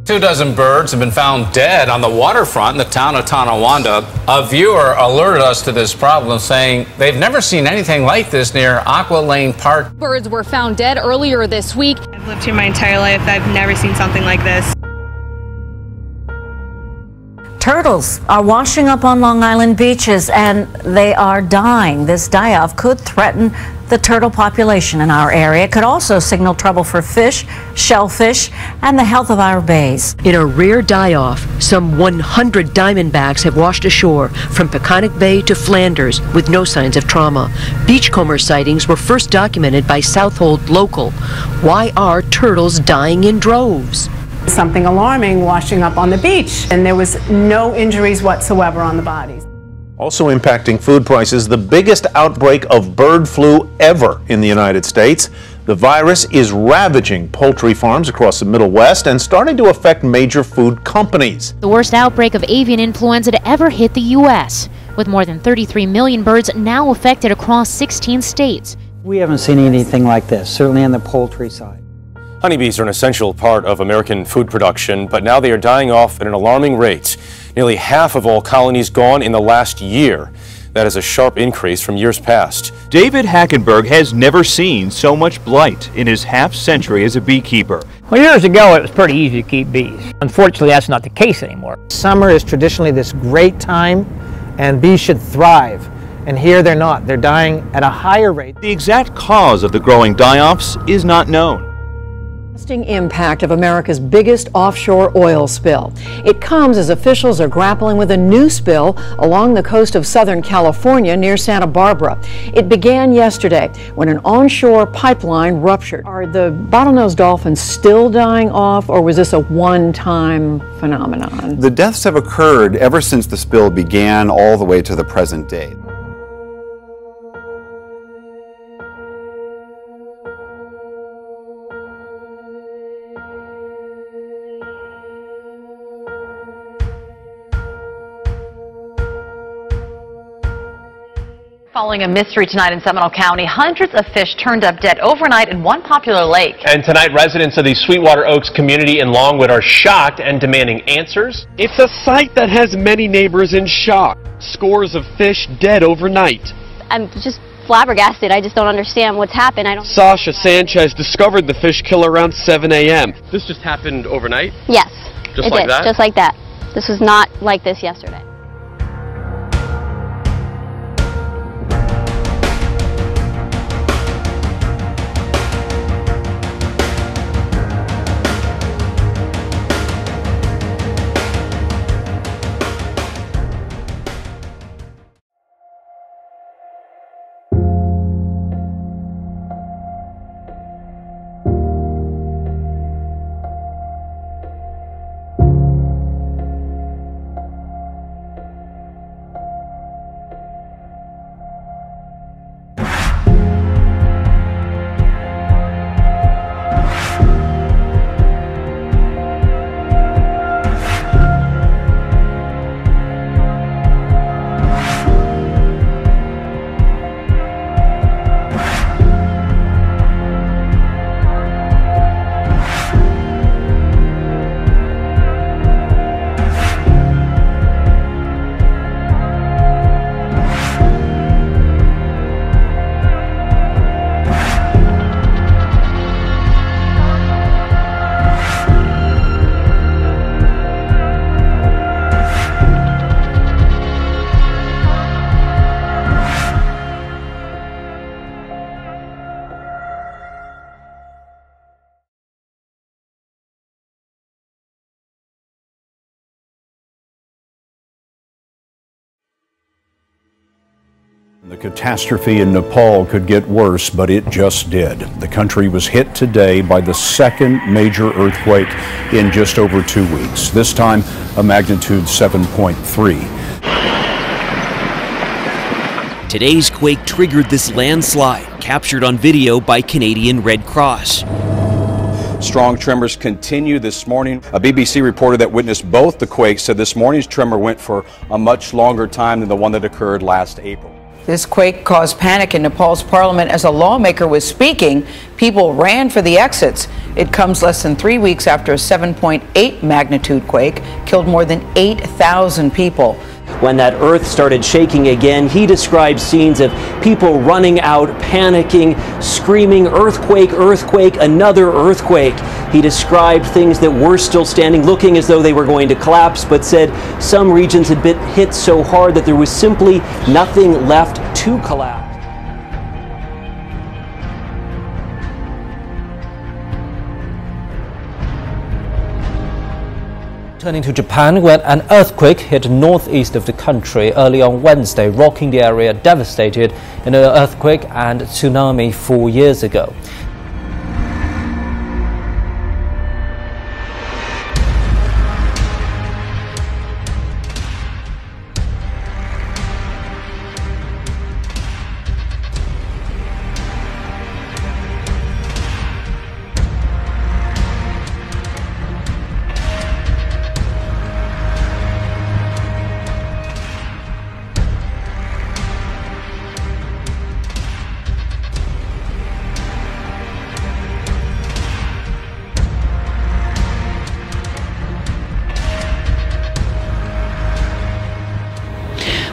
24 birds have been found dead on the waterfront in the town of Tonawanda. A viewer alerted us to this problem, saying they've never seen anything like this near Aqua Lane Park. Birds were found dead earlier this week. I've lived here my entire life. I've never seen something like this. Turtles are washing up on Long Island beaches and they are dying. This die-off could threaten the turtle population in our area. It could also signal trouble for fish, shellfish, and the health of our bays. In a rare die-off, some 100 diamondbacks have washed ashore from Peconic Bay to Flanders with no signs of trauma. Beachcomber sightings were first documented by Southold Local. Why are turtles dying in droves? Something alarming washing up on the beach, and there was no injuries whatsoever on the bodies. Also impacting food prices, the biggest outbreak of bird flu ever in the United States. The virus is ravaging poultry farms across the Middle West and starting to affect major food companies. The worst outbreak of avian influenza to ever hit the U.S., with more than 33 million birds now affected across 16 states. We haven't seen anything like this, certainly on the poultry side. Honeybees are an essential part of American food production, but now they are dying off at an alarming rate. Nearly half of all colonies gone in the last year. That is a sharp increase from years past. David Hackenberg has never seen so much blight in his half-century as a beekeeper. Well, years ago, it was pretty easy to keep bees. Unfortunately, that's not the case anymore. Summer is traditionally this great time, and bees should thrive. And here they're not. They're dying at a higher rate. The exact cause of the growing die-offs is not known. Impact of America's biggest offshore oil spill. It comes as officials are grappling with a new spill along the coast of Southern California near Santa Barbara. It began yesterday when an onshore pipeline ruptured. Are the bottlenose dolphins still dying off, or was this a one-time phenomenon? The deaths have occurred ever since the spill began all the way to the present day. Following a mystery tonight in Seminole County, hundreds of fish turned up dead overnight in one popular lake. And tonight, residents of the Sweetwater Oaks community in Longwood are shocked and demanding answers. It's a sight that has many neighbors in shock. Scores of fish dead overnight. I'm just flabbergasted. I just don't understand what's happened. Sasha Sanchez discovered the fish kill around 7 a.m. This just happened overnight? Yes. Just like that? Just like that. This was not like this yesterday. The catastrophe in Nepal could get worse, but it just did. The country was hit today by the second major earthquake in just over 2 weeks, this time a magnitude 7.3. Today's quake triggered this landslide, captured on video by Canadian Red Cross. Strong tremors continue this morning. A BBC reporter that witnessed both the quakes said this morning's tremor went for a much longer time than the one that occurred last April. This quake caused panic in Nepal's parliament as a lawmaker was speaking. People ran for the exits. It comes less than 3 weeks after a 7.8 magnitude quake killed more than 8,000 people. When that earth started shaking again, he described scenes of people running out, panicking, screaming, "Earthquake, earthquake, another earthquake." He described things that were still standing, looking as though they were going to collapse, but said some regions had been hit so hard that there was simply nothing left to collapse. Turning to Japan, where an earthquake hit the northeast of the country early on Wednesday, rocking the area devastated in an earthquake and tsunami 4 years ago.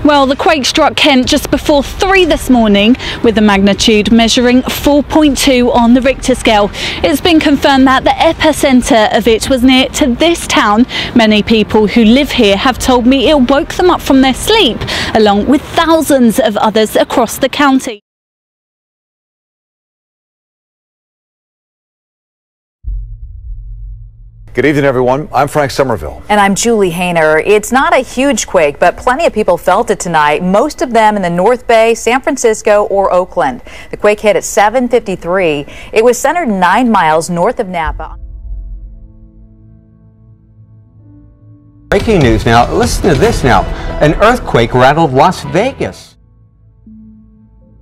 Well, the quake struck Kent just before 3 this morning, with the magnitude measuring 4.2 on the Richter scale. It's been confirmed that the epicenter of it was near to this town. Many people who live here have told me it woke them up from their sleep, along with thousands of others across the county. Good evening, everyone. I'm Frank Somerville. And I'm Julie Hayner. It's not a huge quake, but plenty of people felt it tonight, most of them in the North Bay, San Francisco, or Oakland. The quake hit at 7:53. It was centered 9 miles north of Napa. Breaking news now. Listen to this now. An earthquake rattled Las Vegas.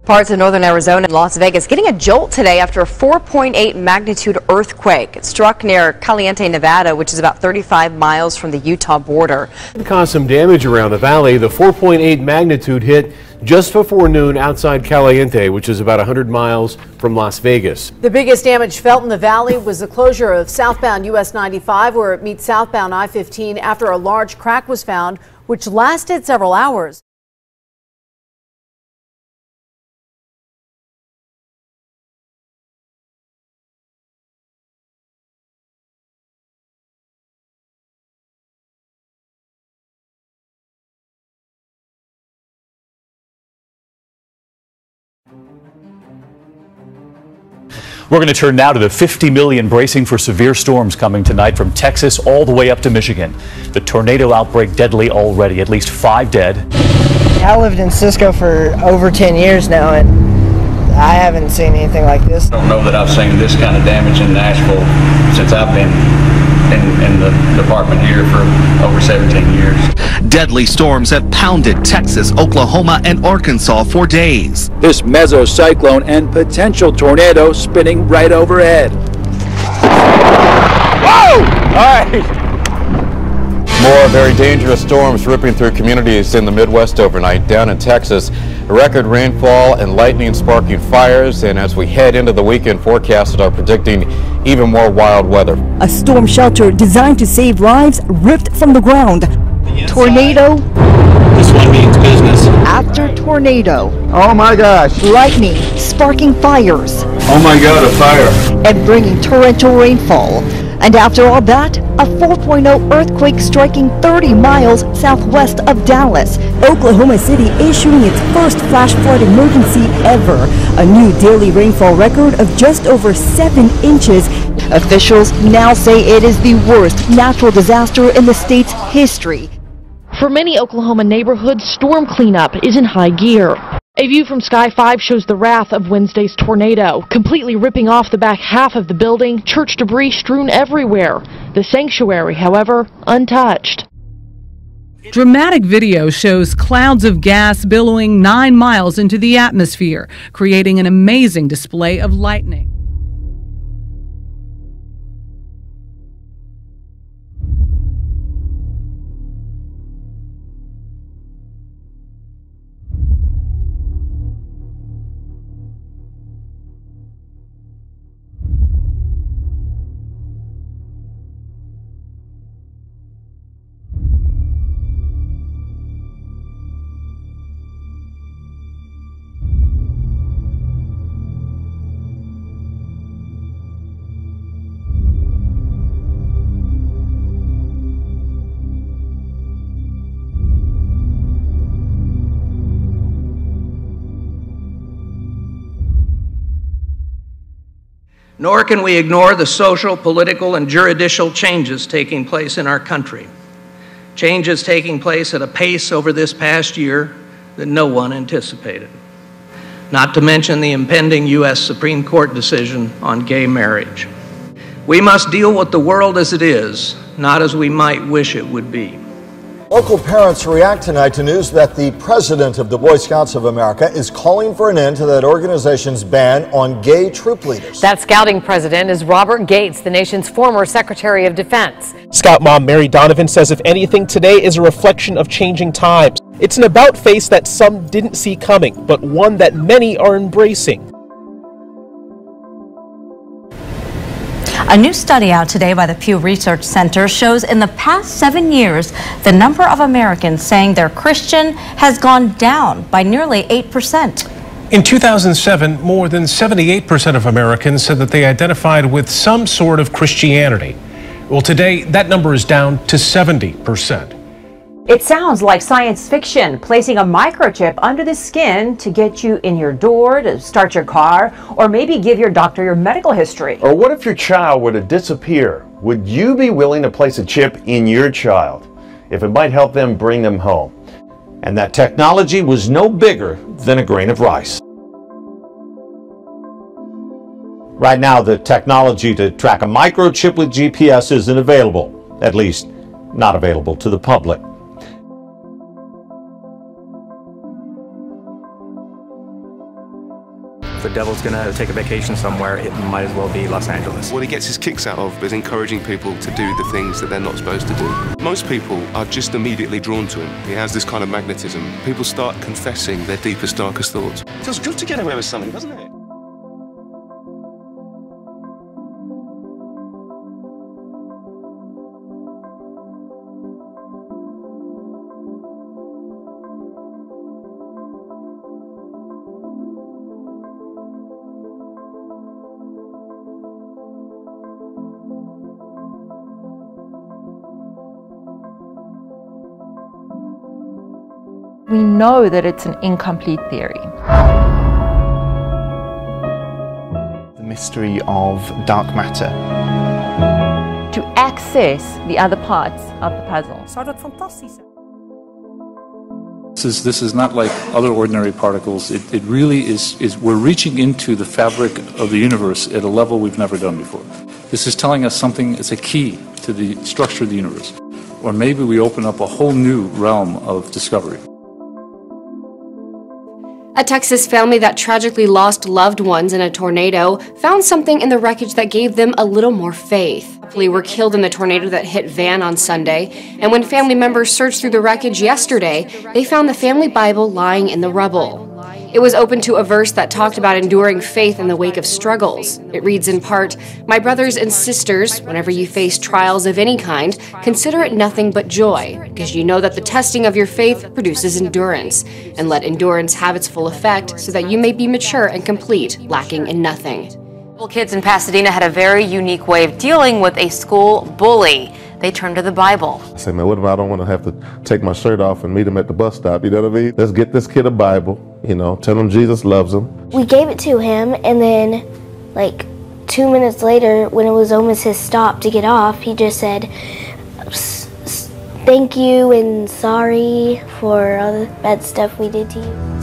Parts of northern Arizona and Las Vegas getting a jolt today after a 4.8 magnitude earthquake. It struck near Caliente, Nevada, which is about 35 miles from the Utah border. It caused some damage around the valley. The 4.8 magnitude hit just before noon outside Caliente, which is about 100 miles from Las Vegas. The biggest damage felt in the valley was the closure of southbound US 95, where it meets southbound I-15 after a large crack was found, which lasted several hours. We're going to turn now to the 50 million bracing for severe storms coming tonight from Texas all the way up to Michigan. The tornado outbreak deadly already, at least 5 dead. I lived in Cisco for over 10 years now, and I haven't seen anything like this. I don't know that I've seen this kind of damage in Nashville since I've been in the department here for over 17 years. Deadly storms have pounded Texas, Oklahoma, and Arkansas for days. This mesocyclone and potential tornado spinning right overhead. Whoa! All right. More very dangerous storms ripping through communities in the Midwest overnight. Down in Texas, record rainfall and lightning sparking fires. And as we head into the weekend, forecasters are predicting even more wild weather. A storm shelter designed to save lives ripped from the ground. Tornado. This one means business. After tornado. Oh my gosh. Lightning sparking fires. Oh my God, a fire. And bringing torrential rainfall. And after all that, a 4.0 earthquake striking 30 miles southwest of Dallas. Oklahoma City issuing its first flash flood emergency ever. A new daily rainfall record of just over 7 inches. Officials now say it is the worst natural disaster in the state's history. For many Oklahoma neighborhoods, storm cleanup is in high gear. A view from Sky 5 shows the wrath of Wednesday's tornado, completely ripping off the back half of the building, church debris strewn everywhere. The sanctuary, however, untouched. Dramatic video shows clouds of gas billowing 9 miles into the atmosphere, creating an amazing display of lightning. Nor can we ignore the social, political, and juridical changes taking place in our country. Changes taking place at a pace over this past year that no one anticipated. Not to mention the impending U.S. Supreme Court decision on gay marriage. We must deal with the world as it is, not as we might wish it would be. Local parents react tonight to news that the president of the Boy Scouts of America is calling for an end to that organization's ban on gay troop leaders. That scouting president is Robert Gates, the nation's former Secretary of Defense. Scout mom Mary Donovan says if anything, today is a reflection of changing times. It's an about-face that some didn't see coming, but one that many are embracing. A new study out today by the Pew Research Center shows in the past 7 years, the number of Americans saying they're Christian has gone down by nearly 8%. In 2007, more than 78% of Americans said that they identified with some sort of Christianity. Well, today, that number is down to 70%. It sounds like science fiction, placing a microchip under the skin to get you in your door, to start your car, or maybe give your doctor your medical history. Or what if your child were to disappear? Would you be willing to place a chip in your child if it might help them bring them home? And that technology was no bigger than a grain of rice. Right now, the technology to track a microchip with GPS isn't available, at least not available to the public. If the devil's gonna take a vacation somewhere, it might as well be Los Angeles. What he gets his kicks out of is encouraging people to do the things that they're not supposed to do. Most people are just immediately drawn to him. He has this kind of magnetism. People start confessing their deepest, darkest thoughts. It feels good to get away with something, doesn't it? We know that it's an incomplete theory. The mystery of dark matter. To access the other parts of the puzzle. This is not like other ordinary particles. It really is we're reaching into the fabric of the universe at a level we've never done before. This is telling us something, it's a key to the structure of the universe. Or maybe we open up a whole new realm of discovery. A Texas family that tragically lost loved ones in a tornado found something in the wreckage that gave them a little more faith. They were killed in the tornado that hit Van on Sunday, and when family members searched through the wreckage yesterday, they found the family Bible lying in the rubble. It was open to a verse that talked about enduring faith in the wake of struggles. It reads in part, "My brothers and sisters, whenever you face trials of any kind, consider it nothing but joy, because you know that the testing of your faith produces endurance, and let endurance have its full effect, so that you may be mature and complete, lacking in nothing." Kids in Pasadena had a very unique way of dealing with a school bully. They turned to the Bible. I said, man, what if I don't want to have to take my shirt off and meet him at the bus stop? You know what I mean? Let's get this kid a Bible, you know, tell him Jesus loves him. We gave it to him, and then, like, 2 minutes later, when it was almost his stop to get off, he just said, thank you and sorry for all the bad stuff we did to you.